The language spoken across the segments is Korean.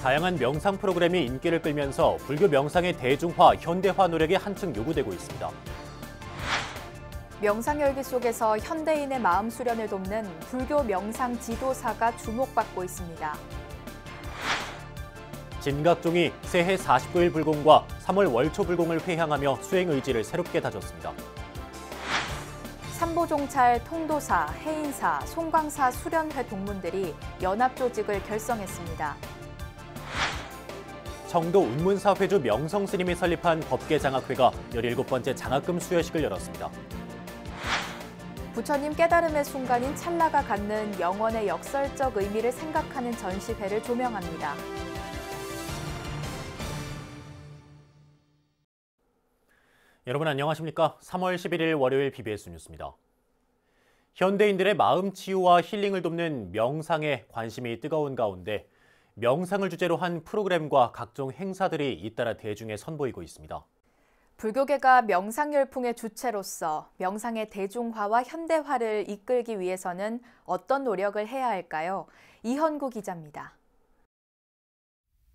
다양한 명상 프로그램이 인기를 끌면서 불교 명상의 대중화, 현대화 노력이 한층 요구되고 있습니다. 명상열기 속에서 현대인의 마음 수련을 돕는 불교 명상 지도사가 주목받고 있습니다. 진각종이 새해 49일 불공과 3월 월초 불공을 회향하며 수행 의지를 새롭게 다졌습니다. 삼보종찰, 통도사, 해인사, 송광사 수련회 동문들이 연합조직을 결성했습니다. 청도 운문사 회주 명성스님이 설립한 법계장학회가 17번째 장학금 수여식을 열었습니다. 부처님 깨달음의 순간인 찰나가 갖는 영원의 역설적 의미를 생각하는 전시회를 조명합니다. 여러분 안녕하십니까? 3월 11일 월요일 BBS 뉴스입니다. 현대인들의 마음 치유와 힐링을 돕는 명상에 관심이 뜨거운 가운데 명상을 주제로 한 프로그램과 각종 행사들이 잇따라 대중에 선보이고 있습니다. 불교계가 명상 열풍의 주체로서 명상의 대중화와 현대화를 이끌기 위해서는 어떤 노력을 해야 할까요? 이현구 기자입니다.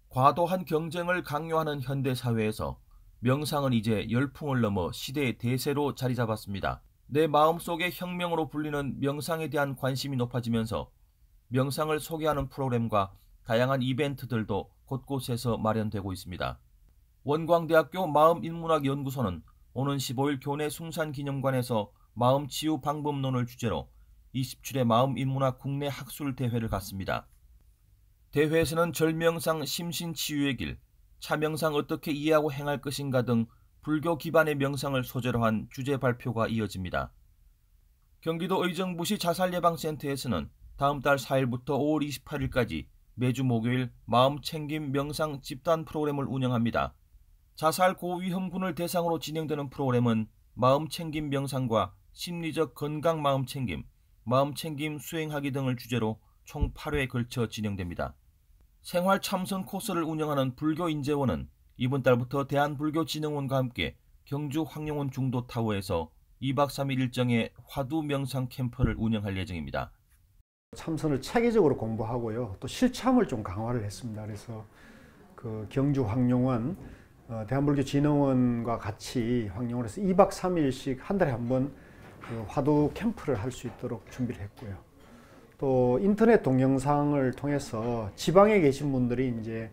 과도한 경쟁을 강요하는 현대 사회에서 명상은 이제 열풍을 넘어 시대의 대세로 자리 잡았습니다. 내 마음속의 혁명으로 불리는 명상에 대한 관심이 높아지면서 명상을 소개하는 프로그램과 다양한 이벤트들도 곳곳에서 마련되고 있습니다. 원광대학교 마음인문학연구소는 오는 15일 교내 숭산기념관에서 마음치유 방법론을 주제로 27회 마음인문학 국내 학술대회를 갖습니다. 대회에서는 절명상 심신치유의 길, 차명상 어떻게 이해하고 행할 것인가 등 불교 기반의 명상을 소재로 한 주제 발표가 이어집니다. 경기도 의정부시 자살예방센터에서는 다음 달 4일부터 5월 28일까지 매주 목요일 마음챙김 명상 집단 프로그램을 운영합니다. 자살 고위험군을 대상으로 진행되는 프로그램은 마음챙김 명상과 심리적 건강 마음챙김, 마음챙김 수행하기 등을 주제로 총 8회에 걸쳐 진행됩니다. 생활 참선 코스를 운영하는 불교인재원은 이번 달부터 대한불교진흥원과 함께 경주 황룡원 중도타워에서 2박 3일 일정의 화두 명상 캠프를 운영할 예정입니다. 참선을 체계적으로 공부하고요. 또 실참을 좀 강화를 했습니다. 그래서 그 경주 황룡원 대한불교진흥원과 같이 황룡원에서 2박 3일씩 한 달에 한 번 그 화두 캠프를 할 수 있도록 준비를 했고요. 또 인터넷 동영상을 통해서 지방에 계신 분들이 이제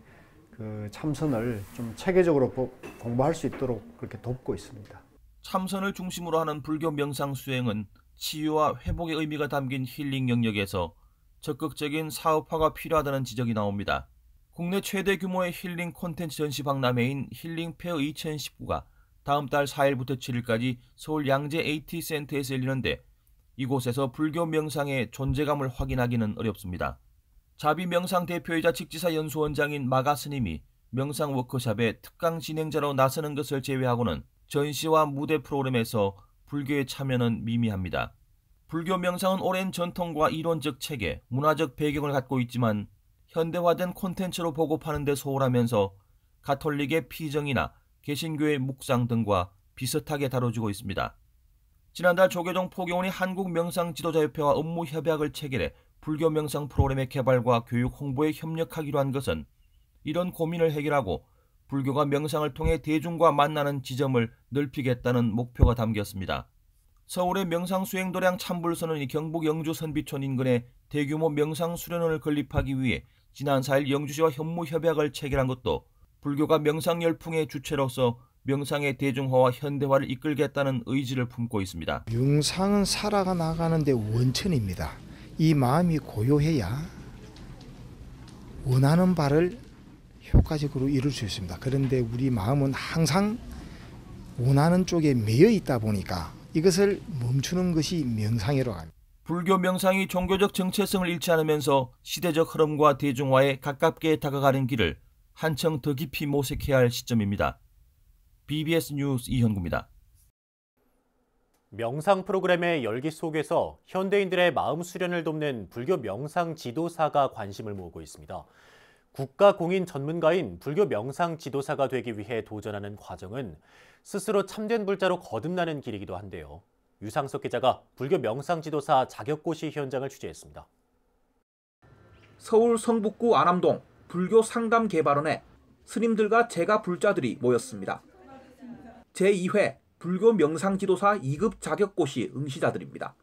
그 참선을 좀 체계적으로 공부할 수 있도록 그렇게 돕고 있습니다. 참선을 중심으로 하는 불교 명상 수행은 치유와 회복의 의미가 담긴 힐링 영역에서 적극적인 사업화가 필요하다는 지적이 나옵니다. 국내 최대 규모의 힐링 콘텐츠 전시 박람회인 힐링페어 2019가 다음 달 4일부터 7일까지 서울 양재 AT센터에서 열리는데 이곳에서 불교 명상의 존재감을 확인하기는 어렵습니다. 자비 명상 대표이자 직지사 연수원장인 마가 스님이 명상 워크숍의 특강 진행자로 나서는 것을 제외하고는 전시와 무대 프로그램에서 불교의 참여는 미미합니다. 불교 명상은 오랜 전통과 이론적 체계, 문화적 배경을 갖고 있지만 현대화된 콘텐츠로 보급하는 데 소홀하면서 가톨릭의 피정이나 개신교의 묵상 등과 비슷하게 다뤄지고 있습니다. 지난달 조계종 포교원이 한국명상지도자협회와 업무 협약을 체결해 불교 명상 프로그램의 개발과 교육 홍보에 협력하기로 한 것은 이런 고민을 해결하고 불교가 명상을 통해 대중과 만나는 지점을 넓히겠다는 목표가 담겼습니다. 서울의 명상수행도량 참불선언이 경북 영주 선비촌 인근에 대규모 명상수련원을 건립하기 위해 지난 4일 영주시와 현무협약을 체결한 것도 불교가 명상 열풍의 주체로서 명상의 대중화와 현대화를 이끌겠다는 의지를 품고 있습니다. 명상은 살아가 나가는 데 원천입니다. 이 마음이 고요해야 원하는 바를 효과적으로 이룰 수 있습니다. 그런데 우리 마음은 항상 원하는 쪽에 매여 있다 보니까 이것을 멈추는 것이 명상이라고 합니다. 불교 명상이 종교적 정체성을 잃지 않으면서 시대적 흐름과 대중화에 가깝게 다가가는 길을 한층 더 깊이 모색해야 할 시점입니다. BBS 뉴스 이현구입니다. 명상 프로그램의 열기 속에서 현대인들의 마음 수련을 돕는 불교 명상 지도사가 관심을 모으고 있습니다. 국가 공인 전문가인 불교 명상 지도사가 되기 위해 도전하는 과정은 스스로 참된 불자로 거듭나는 길이기도 한데요. 유상석 기자가 불교 명상 지도사 자격고시 현장을 취재했습니다. 서울 성북구 안암동 불교 상담 개발원에 스님들과 제가 불자들이 모였습니다. 제2회 불교 명상지도사 2급 자격고시 응시자들입니다.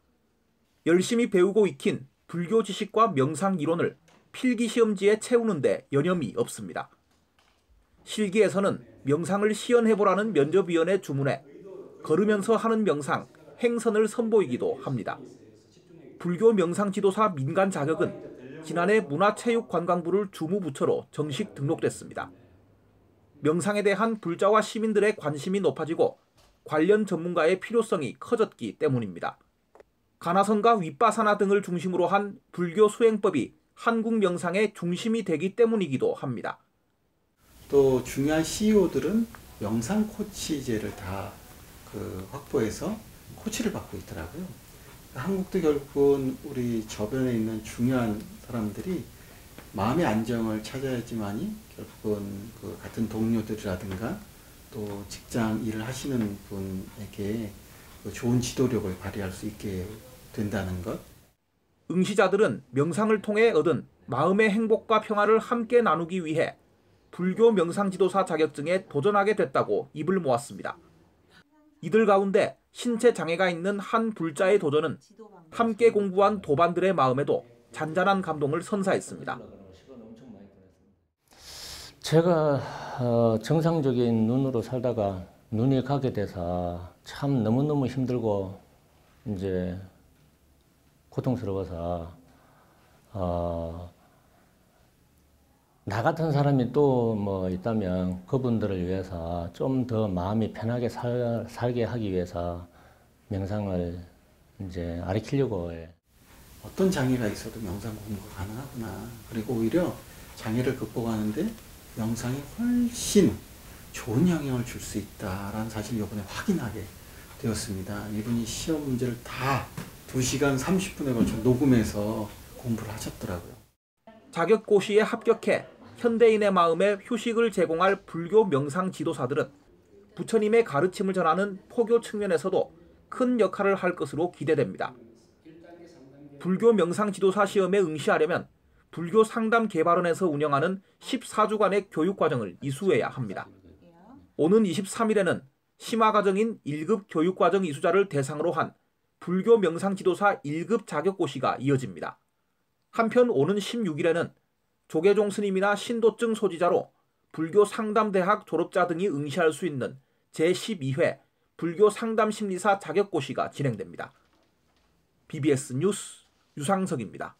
열심히 배우고 익힌 불교 지식과 명상 이론을 필기시험지에 채우는 데 여념이 없습니다. 실기에서는 명상을 시연해보라는 면접위원의 주문에 걸으면서 하는 명상, 행선을 선보이기도 합니다. 불교 명상지도사 민간 자격은 지난해 문화체육관광부를 주무부처로 정식 등록됐습니다. 명상에 대한 불자와 시민들의 관심이 높아지고 관련 전문가의 필요성이 커졌기 때문입니다. 가나선과 윗바사나 등을 중심으로 한 불교 수행법이 한국 명상의 중심이 되기 때문이기도 합니다. 또 중요한 CEO들은 명상 코치제를 다 확보해서 코치를 받고 있더라고요. 한국도 결국은 우리 저변에 있는 중요한 사람들이 마음의 안정을 찾아야지만이 결국은 같은 동료들이라든가 또 직장 일을 하시는 분에게 좋은 지도력을 발휘할 수 있게 된다는 것. 응시자들은 명상을 통해 얻은 마음의 행복과 평화를 함께 나누기 위해 불교 명상지도사 자격증에 도전하게 됐다고 입을 모았습니다. 이들 가운데 신체 장애가 있는 한 불자의 도전은 함께 공부한 도반들의 마음에도 잔잔한 감동을 선사했습니다. 제가 정상적인 눈으로 살다가 눈이 가게 돼서 참 너무너무 힘들고 이제 고통스러워서 나 같은 사람이 또 뭐 있다면 그분들을 위해서 좀 더 마음이 편하게 살게 하기 위해서 명상을 이제 가르치려고 해. 어떤 장애가 있어도 명상 공부가 가능하구나. 그리고 오히려 장애를 극복하는데 명상이 훨씬 좋은 영향을 줄 수 있다라는 사실을 이번에 확인하게 되었습니다. 이분이 시험 문제를 다 2시간 30분에 걸쳐 녹음해서 공부를 하셨더라고요. 자격고시에 합격해 현대인의 마음에 휴식을 제공할 불교 명상 지도사들은 부처님의 가르침을 전하는 포교 측면에서도 큰 역할을 할 것으로 기대됩니다. 불교 명상 지도사 시험에 응시하려면 불교 상담 개발원에서 운영하는 14주간의 교육과정을 이수해야 합니다. 오는 23일에는 심화과정인 1급 교육과정 이수자를 대상으로 한 불교 명상 지도사 1급 자격고시가 이어집니다. 한편 오는 16일에는 조계종 스님이나 신도증 소지자로 불교 상담대학 졸업자 등이 응시할 수 있는 제12회 불교 상담심리사 자격고시가 진행됩니다. BBS 뉴스 유상석입니다.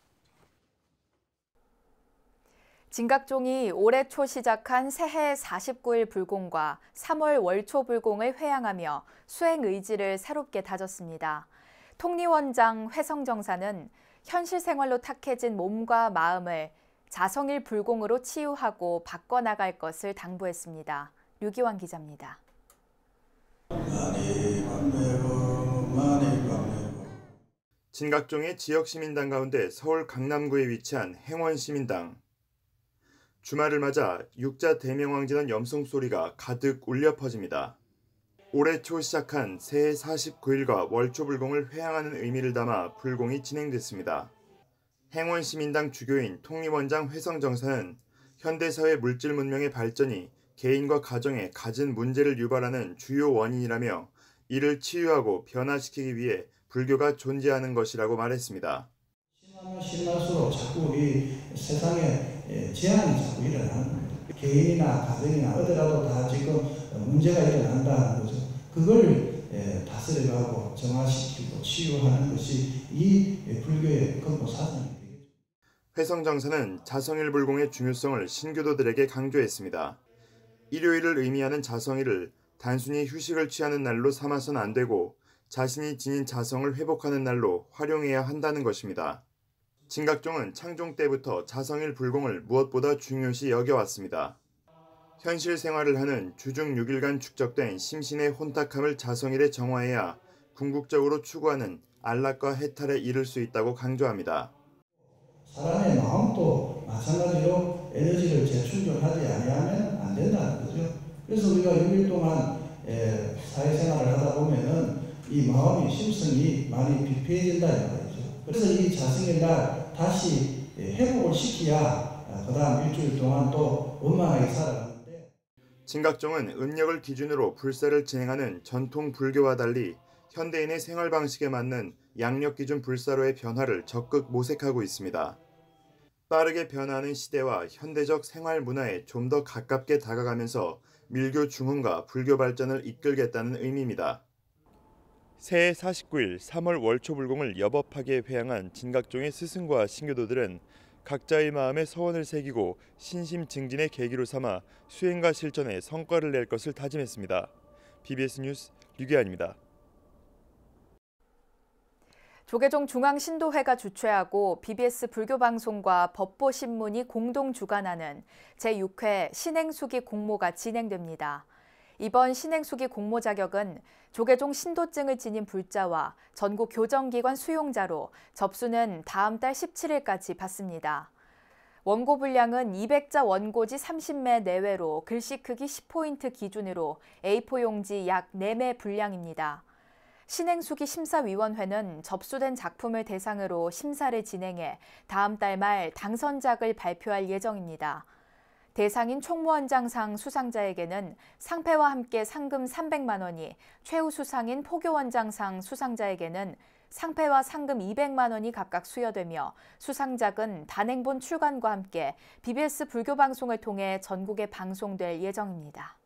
진각종이 올해 초 시작한 새해 49일 불공과 3월 월초 불공을 회양하며 수행 의지를 새롭게 다졌습니다. 통리원장 회성정사는 현실 생활로 탁해진 몸과 마음을 자성일 불공으로 치유하고 바꿔나갈 것을 당부했습니다. 류기환 기자입니다. 진각종의 지역시민당 가운데 서울 강남구에 위치한 행원시민당. 주말을 맞아 육자 대명왕진원 염송소리가 가득 울려 퍼집니다. 올해 초 시작한 새해 49일과 월초불공을 회양하는 의미를 담아 불공이 진행됐습니다. 행원시민당 주교인 통리원장 회성정사는 현대사회 물질 문명의 발전이 개인과 가정에 갖은 문제를 유발하는 주요 원인이라며 이를 치유하고 변화시키기 위해 불교가 존재하는 것이라고 말했습니다. 신하면 신날수록 자꾸 우리 세상에 제한이 자꾸 일어나는 겁니다. 개인이나 가정이나 어디라도 다 지금 문제가 일어난다는 거죠. 그걸 다스려가고 정화시키고 치유하는 것이 이 불교의 근본 사상입니다. 회성정사는 자성일불공의 중요성을 신교도들에게 강조했습니다. 일요일을 의미하는 자성일을 단순히 휴식을 취하는 날로 삼아서는 안 되고 자신이 지닌 자성을 회복하는 날로 활용해야 한다는 것입니다. 진각종은 창종 때부터 자성일 불공을 무엇보다 중요시 여겨왔습니다. 현실 생활을 하는 주중 6일간 축적된 심신의 혼탁함을 자성일에 정화해야 궁극적으로 추구하는 안락과 해탈에 이를 수 있다고 강조합니다. 사람의 마음도 마찬가지로 에너지를 재충전하지 아니하면 안 된다는 거죠. 그래서 우리가 6일 동안 사회생활을 하다 보면은 이 마음의 심성이 많이 비폐해진다는 말이죠. 그래서 이 자성의 날 다시 회복을 시켜야 그다음 일주일 동안 또 원만하게 살아가는데 진각종은 음력을 기준으로 불사를 진행하는 전통 불교와 달리 현대인의 생활 방식에 맞는 양력 기준 불사로의 변화를 적극 모색하고 있습니다. 빠르게 변화하는 시대와 현대적 생활 문화에 좀 더 가깝게 다가가면서 밀교 중흥과 불교 발전을 이끌겠다는 의미입니다. 새해 49일 3월 월초불공을 여법하게 회양한 진각종의 스승과 신교도들은 각자의 마음에 서원을 새기고 신심증진의 계기로 삼아 수행과 실천에 성과를 낼 것을 다짐했습니다. BBS 뉴스 류기환입니다. 조계종 중앙신도회가 주최하고 BBS 불교방송과 법보신문이 공동 주관하는 제6회 신행수기 공모가 진행됩니다. 이번 신행수기 공모 자격은 조계종 신도증을 지닌 불자와 전국 교정기관 수용자로 접수는 다음 달 17일까지 받습니다. 원고 분량은 200자 원고지 30매 내외로 글씨 크기 10포인트 기준으로 A4 용지 약 4매 분량입니다. 신행수기 심사위원회는 접수된 작품을 대상으로 심사를 진행해 다음 달 말 당선작을 발표할 예정입니다. 대상인 총무원장상 수상자에게는 상패와 함께 상금 300만 원이, 최우 수상인 포교원장상 수상자에게는 상패와 상금 200만 원이 각각 수여되며 수상작은 단행본 출간과 함께 BBS 불교방송을 통해 전국에 방송될 예정입니다.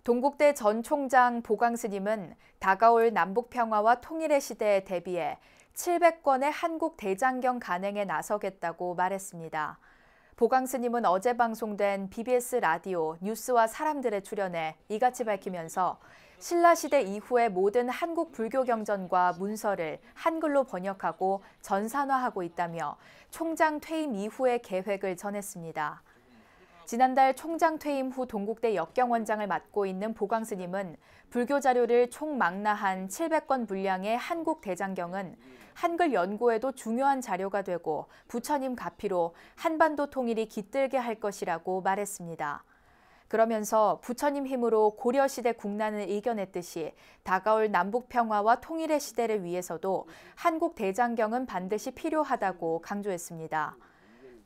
동국대 전 총장 보광스님은 다가올 남북평화와 통일의 시대에 대비해 700권의 한국 대장경 간행에 나서겠다고 말했습니다. 보광스님은 어제 방송된 BBS 라디오 뉴스와 사람들에 출연해 이같이 밝히면서 신라시대 이후의 모든 한국 불교 경전과 문서를 한글로 번역하고 전산화하고 있다며 총장 퇴임 이후의 계획을 전했습니다. 지난달 총장 퇴임 후 동국대 역경원장을 맡고 있는 보광스님은 불교 자료를 총망라한 700권 분량의 한국 대장경은 한글 연구에도 중요한 자료가 되고 부처님 가피로 한반도 통일이 깃들게 할 것이라고 말했습니다. 그러면서 부처님 힘으로 고려시대 국난을 이겨냈듯이 다가올 남북평화와 통일의 시대를 위해서도 한국 대장경은 반드시 필요하다고 강조했습니다.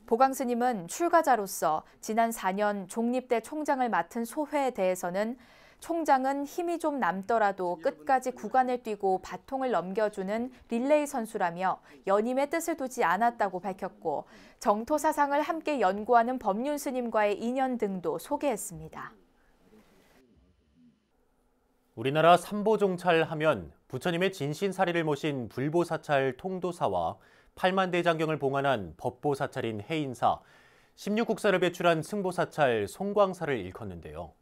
보광스님은 출가자로서 지난 4년 종립대 총장을 맡은 소회에 대해서는 총장은 힘이 좀 남더라도 끝까지 구간을 뛰고 바통을 넘겨주는 릴레이 선수라며 연임의 뜻을 두지 않았다고 밝혔고 정토 사상을 함께 연구하는 법륜 스님과의 인연 등도 소개했습니다. 우리나라 삼보종찰하면 부처님의 진신사리를 모신 불보사찰 통도사와 8만 대장경을 봉안한 법보사찰인 해인사, 16국사를 배출한 승보사찰 송광사를 일컫는데요.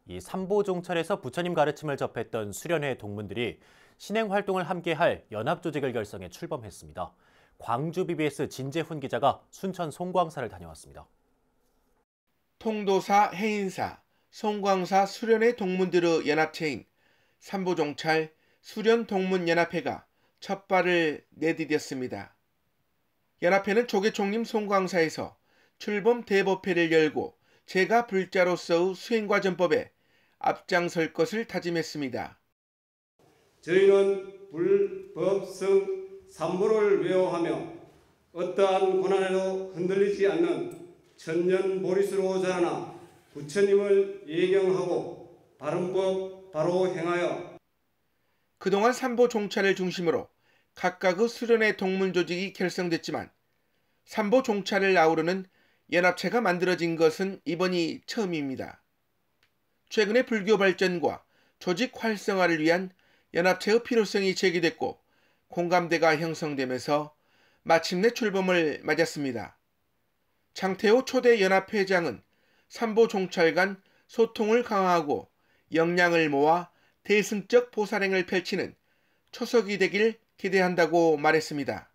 이 삼보종찰에서 부처님 가르침을 접했던 수련회 동문들이 신행활동을 함께할 연합조직을 결성해 출범했습니다. 광주 BBS 진재훈 기자가 순천 송광사를 다녀왔습니다. 통도사, 해인사, 송광사 수련회 동문들의 연합체인 삼보종찰 수련동문연합회가 첫 발을 내디뎠습니다. 연합회는 조계총림 송광사에서 출범 대법회를 열고 제가 불자로서의 수행과정법에 앞장설 것을 다짐했습니다. 저희는 불, 법, 성, 삼보를 외워하며 어떠한 고난에도 흔들리지 않는 천년보리수로 자라나 부처님을 예경하고 바른 법 바로 행하여 그동안 삼보종찰을 중심으로 각각의 수련회 동문조직이 결성됐지만 삼보종찰을 아우르는 연합체가 만들어진 것은 이번이 처음입니다. 최근에 불교 발전과 조직 활성화를 위한 연합체의 필요성이 제기됐고 공감대가 형성되면서 마침내 출범을 맞았습니다. 장태호 초대 연합회장은 삼보종찰 간 소통을 강화하고 역량을 모아 대승적 보살행을 펼치는 초석이 되길 기대한다고 말했습니다.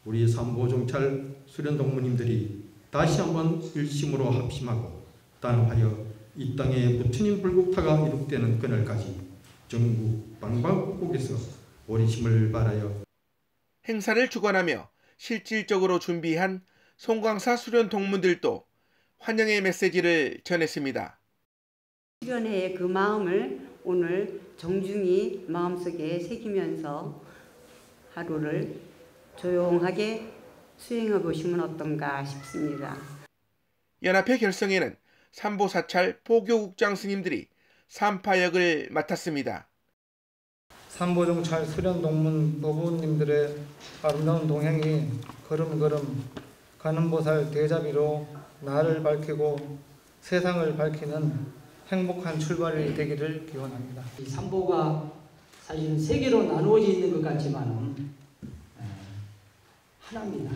우리 삼보종찰 수련동무님들이 다시 한번 일심으로 합심하고 단합하여 이 땅에 부처님 불국타가 이룩되는 그날까지 전국 방방곡곡에서 오리심을 바라여 행사를 주관하며 실질적으로 준비한 송광사 수련 동문들도 환영의 메시지를 전했습니다. 수련회의 그 마음을 오늘 정중히 마음속에 새기면서 하루를 조용하게 수행해 보시면 어떤가 싶습니다. 연합회 결성에는 삼보사찰 포교국장 스님들이 삼파역을 맡았습니다. 삼보종찰 수련동문 노부님들의 아름다운 동행이 걸음걸음 관음보살 대자비로 나를 밝히고 세상을 밝히는 행복한 출발이 되기를 기원합니다. 이 삼보가 사실은 세 개로 나누어져 있는 것 같지만 하나입니다.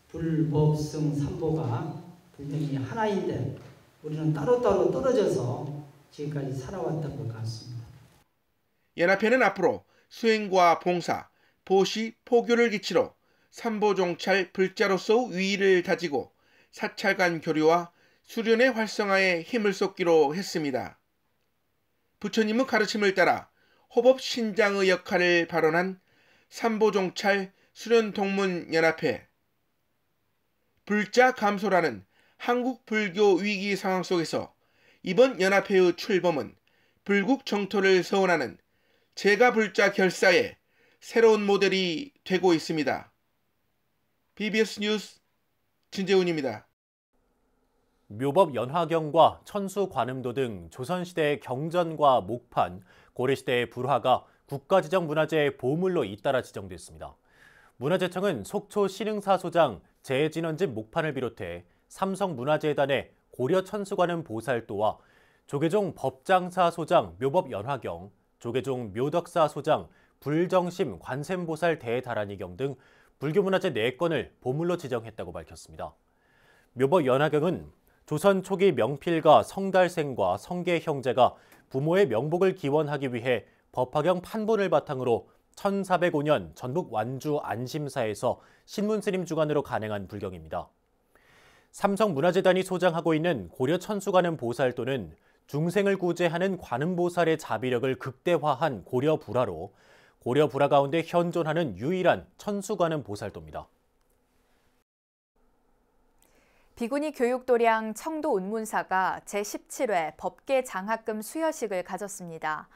불법성 삼보가 분명히 하나인데 우리는 따로따로 떨어져서 지금까지 살아왔던 것 같습니다. 연합회는 앞으로 수행과 봉사, 보시, 포교를 기치로 삼보종찰 불자로서 위의를 다지고 사찰 간 교류와 수련의 활성화에 힘을 쏟기로 했습니다. 부처님의 가르침을 따라 호법 신장의 역할을 발언한 삼보종찰 수련동문연합회. 불자 감소라는 한국 불교 위기 상황 속에서 이번 연합회의 출범은 불국 정토를 서원하는 제가불자 결사의 새로운 모델이 되고 있습니다. BBS 뉴스 진재훈입니다. 묘법 연화경과 천수 관음도 등 조선시대의 경전과 목판, 고려시대의 불화가 국가지정 문화재의 보물로 잇따라 지정됐습니다. 문화재청은 속초 신흥사소장 제진원집 목판을 비롯해 삼성문화재단의 고려 천수관음 보살도와 조계종 법장사소장 묘법 연화경, 조계종 묘덕사소장 불정심 관샘보살 대다라니경 등 불교문화재 4건을 보물로 지정했다고 밝혔습니다. 묘법 연화경은 조선 초기 명필가 성달생과 성계 형제가 부모의 명복을 기원하기 위해 법화경 판본을 바탕으로 1405년 전북 완주 안심사에서 신문스님 주관으로 간행한 불경입니다. 삼성문화재단이 소장하고 있는 고려 천수관음 보살도는 중생을 구제하는 관음보살의 자비력을 극대화한 고려 불화로 고려 불화 가운데 현존하는 유일한 천수관음 보살도입니다. 비구니 교육도량 청도 운문사가 제17회 법계 장학금 수여식을 가졌습니다.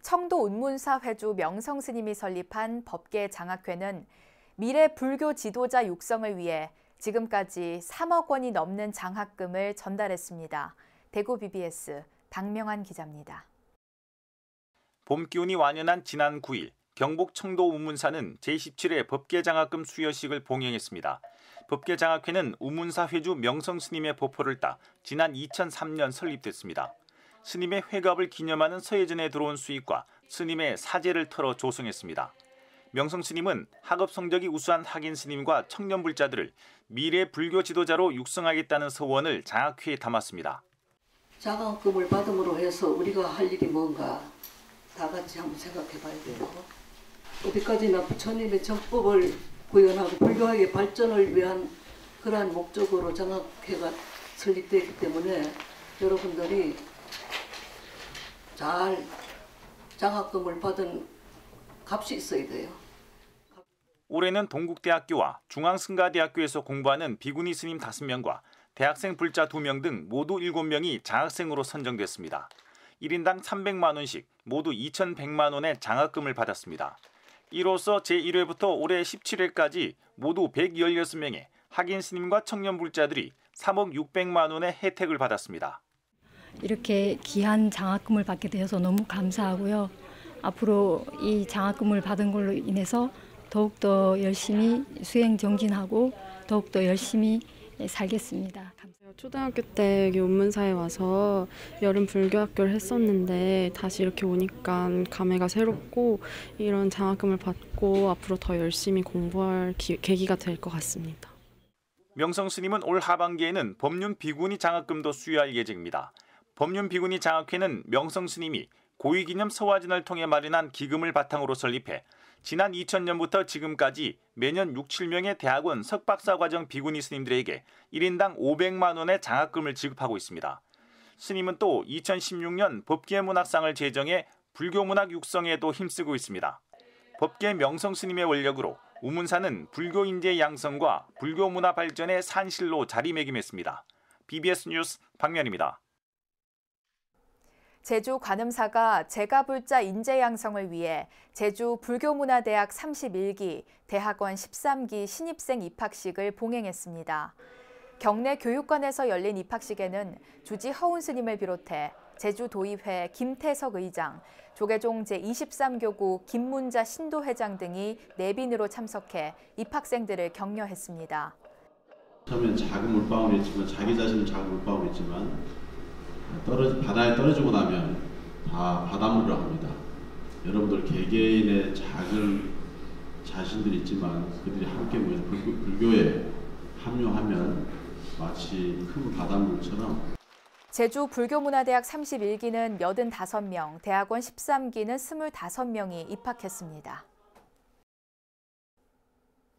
청도 운문사 회주 명성스님이 설립한 법계 장학회는 미래 불교 지도자 육성을 위해 지금까지 3억 원이 넘는 장학금을 전달했습니다. 대구 BBS 박명환 기자입니다. 봄 기운이 완연한 지난 9일 경북 청도 운문사는 제17회 법계장학금 수여식을 봉행했습니다. 법계장학회는 운문사 회주 명성스님의 보포를 따 지난 2003년 설립됐습니다. 스님의 회갑을 기념하는 서예전에 들어온 수익과 스님의 사제를 털어 조성했습니다. 명성스님은 학업 성적이 우수한 학인 스님과 청년 불자들을 미래 불교 지도자로 육성하겠다는 서원을 장학회에 담았습니다. 장학금을 받음으로 해서 우리가 할 일이 뭔가 다 같이 한번 생각해 봐야 돼요. 어디까지나 부처님의 정법을 구현하고 불교학의 발전을 위한 그러한 목적으로 장학회가 설립되기 때문에 여러분들이 잘 장학금을 받은 값이 있어야 돼요. 올해는 동국대학교와 중앙승가대학교에서 공부하는 비구니 스님 5명과 대학생 불자 2명 등 모두 7명이 장학생으로 선정됐습니다. 1인당 300만 원씩 모두 2,100만 원의 장학금을 받았습니다. 이로써 제1회부터 올해 17회까지 모두 116명의 학인 스님과 청년 불자들이 3억 600만 원의 혜택을 받았습니다. 이렇게 귀한 장학금을 받게 되어서 너무 감사하고요. 앞으로 이 장학금을 받은 걸로 인해서 더욱더 열심히 수행 정진하고 더욱더 열심히 살겠습니다. 초등학교 때 여기 운문사에 와서 여름 불교학교를 했었는데 다시 이렇게 오니까 감회가 새롭고 이런 장학금을 받고 앞으로 더 열심히 공부할 계기가 될 것 같습니다. 명성 스님은 올 하반기에는 법륜 비구니 장학금도 수여할 예정입니다. 법륜 비구니 장학회는 명성 스님이 고위기념 서화진을 통해 마련한 기금을 바탕으로 설립해 지난 2000년부터 지금까지 매년 6, 7명의 대학원 석박사 과정 비구니 스님들에게 1인당 500만 원의 장학금을 지급하고 있습니다. 스님은 또 2016년 법계문학상을 제정해 불교문학 육성에도 힘쓰고 있습니다. 법계 명성 스님의 원력으로 우문사는 불교 인재 양성과 불교 문화 발전의 산실로 자리매김했습니다. BBS 뉴스 박면입니다. 제주 관음사가 제가불자 인재 양성을 위해 제주 불교문화대학 31기, 대학원 13기 신입생 입학식을 봉행했습니다. 경내 교육관에서 열린 입학식에는 주지 허운 스님을 비롯해 제주도의회 김태석 의장, 조계종 제23교구 김문자 신도회장 등이 내빈으로 참석해 입학생들을 격려했습니다. 처음엔 작은 물방울이었지만 자기 자신은 작은 물방울이지만 바다에 떨어지고 나면 다 바닷물을 합니다. 여러분들 개개인의 작은 자신들이 있지만 그들이 함께 모여서 불교에 합류하면 마치 큰 바닷물처럼. 제주 불교문화대학 31기는 85명, 대학원 13기는 25명이 입학했습니다.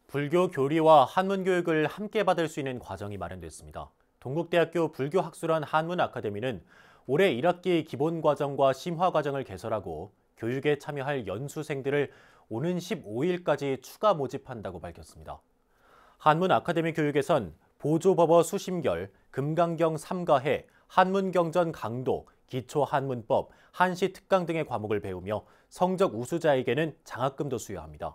불교 교리와 한문 교육을 함께 받을 수 있는 과정이 마련됐습니다. 동국대학교 불교학술원 한문아카데미는 올해 1학기 기본과정과 심화과정을 개설하고 교육에 참여할 연수생들을 오는 15일까지 추가 모집한다고 밝혔습니다. 한문아카데미 교육에선 보조법어 수심결, 금강경 3가해, 한문경전 강독, 기초한문법, 한시 특강 등의 과목을 배우며 성적 우수자에게는 장학금도 수여합니다.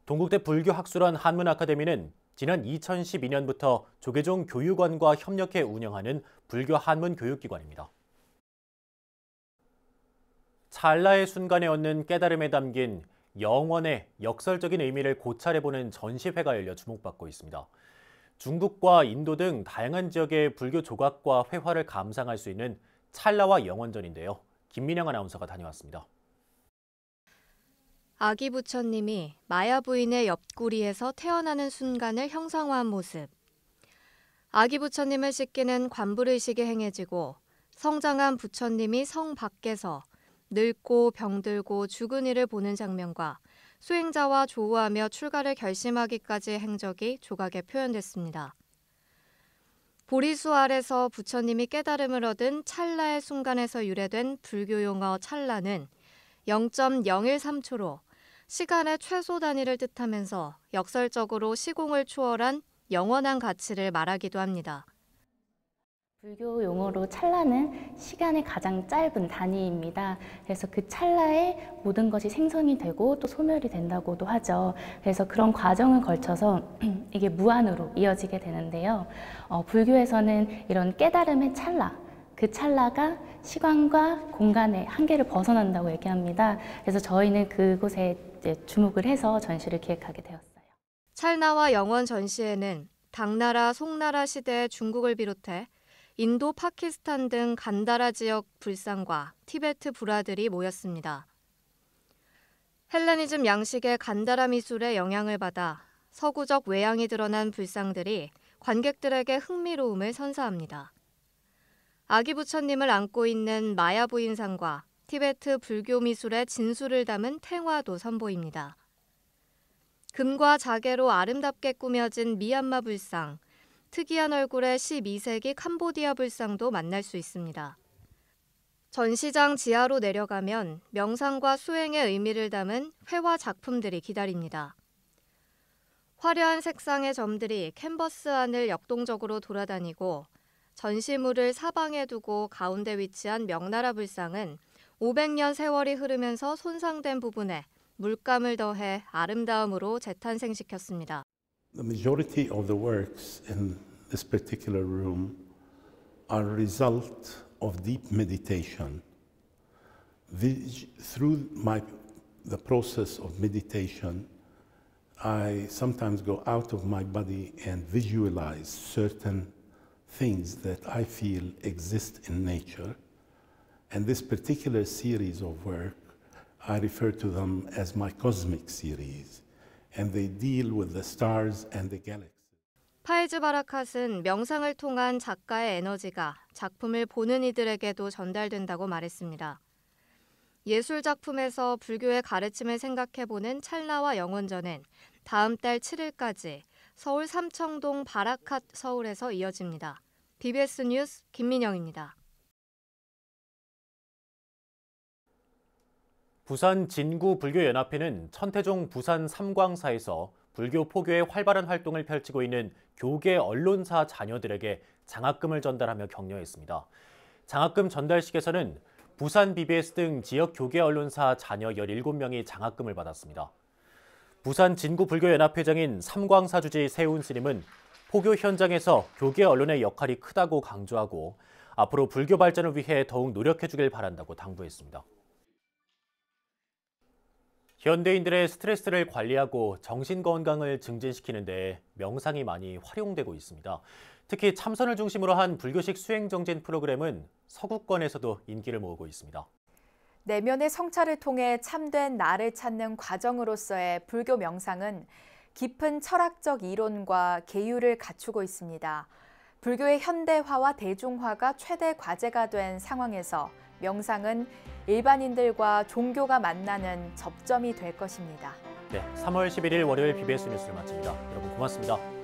동국대 불교학술원 한문아카데미는 지난 2012년부터 조계종 교육원과 협력해 운영하는 불교 한문 교육기관입니다. 찰나의 순간에 얻는 깨달음에 담긴 영원의 역설적인 의미를 고찰해보는 전시회가 열려 주목받고 있습니다. 중국과 인도 등 다양한 지역의 불교 조각과 회화를 감상할 수 있는 찰나와 영원전인데요. 김민영 아나운서가 다녀왔습니다. 아기 부처님이 마야 부인의 옆구리에서 태어나는 순간을 형상화한 모습. 아기 부처님을 씻기는 관불의식이 행해지고 성장한 부처님이 성 밖에서 늙고 병들고 죽은 이를 보는 장면과 수행자와 조우하며 출가를 결심하기까지의 행적이 조각에 표현됐습니다. 보리수 아래서 부처님이 깨달음을 얻은 찰나의 순간에서 유래된 불교 용어 찰나는 0.013초로 시간의 최소 단위를 뜻하면서 역설적으로 시공을 초월한 영원한 가치를 말하기도 합니다. 불교 용어로 찰나는 시간의 가장 짧은 단위입니다. 그래서 그 찰나에 모든 것이 생성이 되고 또 소멸이 된다고도 하죠. 그래서 그런 과정을 걸쳐서 이게 무한으로 이어지게 되는데요. 불교에서는 이런 깨달음의 찰나, 그 찰나가 시간과 공간의 한계를 벗어난다고 얘기합니다. 그래서 저희는 그곳에 주목을 해서 전시를 기획하게 되었어요. 찰나와 영원 전시회는 당나라, 송나라 시대의 중국을 비롯해 인도, 파키스탄 등 간다라 지역 불상과 티베트 불화들이 모였습니다. 헬레니즘 양식의 간다라 미술의 영향을 받아 서구적 외양이 드러난 불상들이 관객들에게 흥미로움을 선사합니다. 아기 부처님을 안고 있는 마야 부인상과 티베트 불교 미술의 진수를 담은 탱화도 선보입니다. 금과 자개로 아름답게 꾸며진 미얀마 불상, 특이한 얼굴의 12세기 캄보디아 불상도 만날 수 있습니다. 전시장 지하로 내려가면 명상과 수행의 의미를 담은 회화 작품들이 기다립니다. 화려한 색상의 점들이 캔버스 안을 역동적으로 돌아다니고 전시물을 사방에 두고 가운데 위치한 명나라 불상은 500년 세월이 흐르면서 손상된 부분에 물감을 더해 아름다움으로 재탄생시켰습니다. The majority of the works in this particular room are a result of deep meditation. Through the process of meditation, I sometimes go out of my body and visualize certain things that I feel exist in nature. And this particular series of work, I refer to them as my cosmic series. And they deal with the stars and the galaxies. 파이즈 바라캇은 명상을 통한 작가의 에너지가 작품을 보는 이들에게도 전달된다고 말했습니다. 예술 작품에서 불교의 가르침을 생각해보는 찰나와 영원전은 다음 달 7일까지 서울 삼청동 바라캇 서울에서 이어집니다. BBS 뉴스 김민영입니다. 부산 진구불교연합회는 천태종 부산 삼광사에서 불교 포교의 활발한 활동을 펼치고 있는 교계 언론사 자녀들에게 장학금을 전달하며 격려했습니다. 장학금 전달식에서는 부산 BBS 등 지역 교계 언론사 자녀 17명이 장학금을 받았습니다. 부산 진구불교연합회장인 삼광사주지 세운 스님은 포교 현장에서 교계 언론의 역할이 크다고 강조하고 앞으로 불교 발전을 위해 더욱 노력해 주길 바란다고 당부했습니다. 현대인들의 스트레스를 관리하고 정신 건강을 증진시키는 데 명상이 많이 활용되고 있습니다. 특히 참선을 중심으로 한 불교식 수행정진 프로그램은 서구권에서도 인기를 모으고 있습니다. 내면의 성찰을 통해 참된 나를 찾는 과정으로서의 불교 명상은 깊은 철학적 이론과 계율을 갖추고 있습니다. 불교의 현대화와 대중화가 최대 과제가 된 상황에서 명상은 일반인들과 종교가 만나는 접점이 될 것입니다. 네, 3월 11일 월요일 BBS 뉴스를 마칩니다. 여러분 고맙습니다.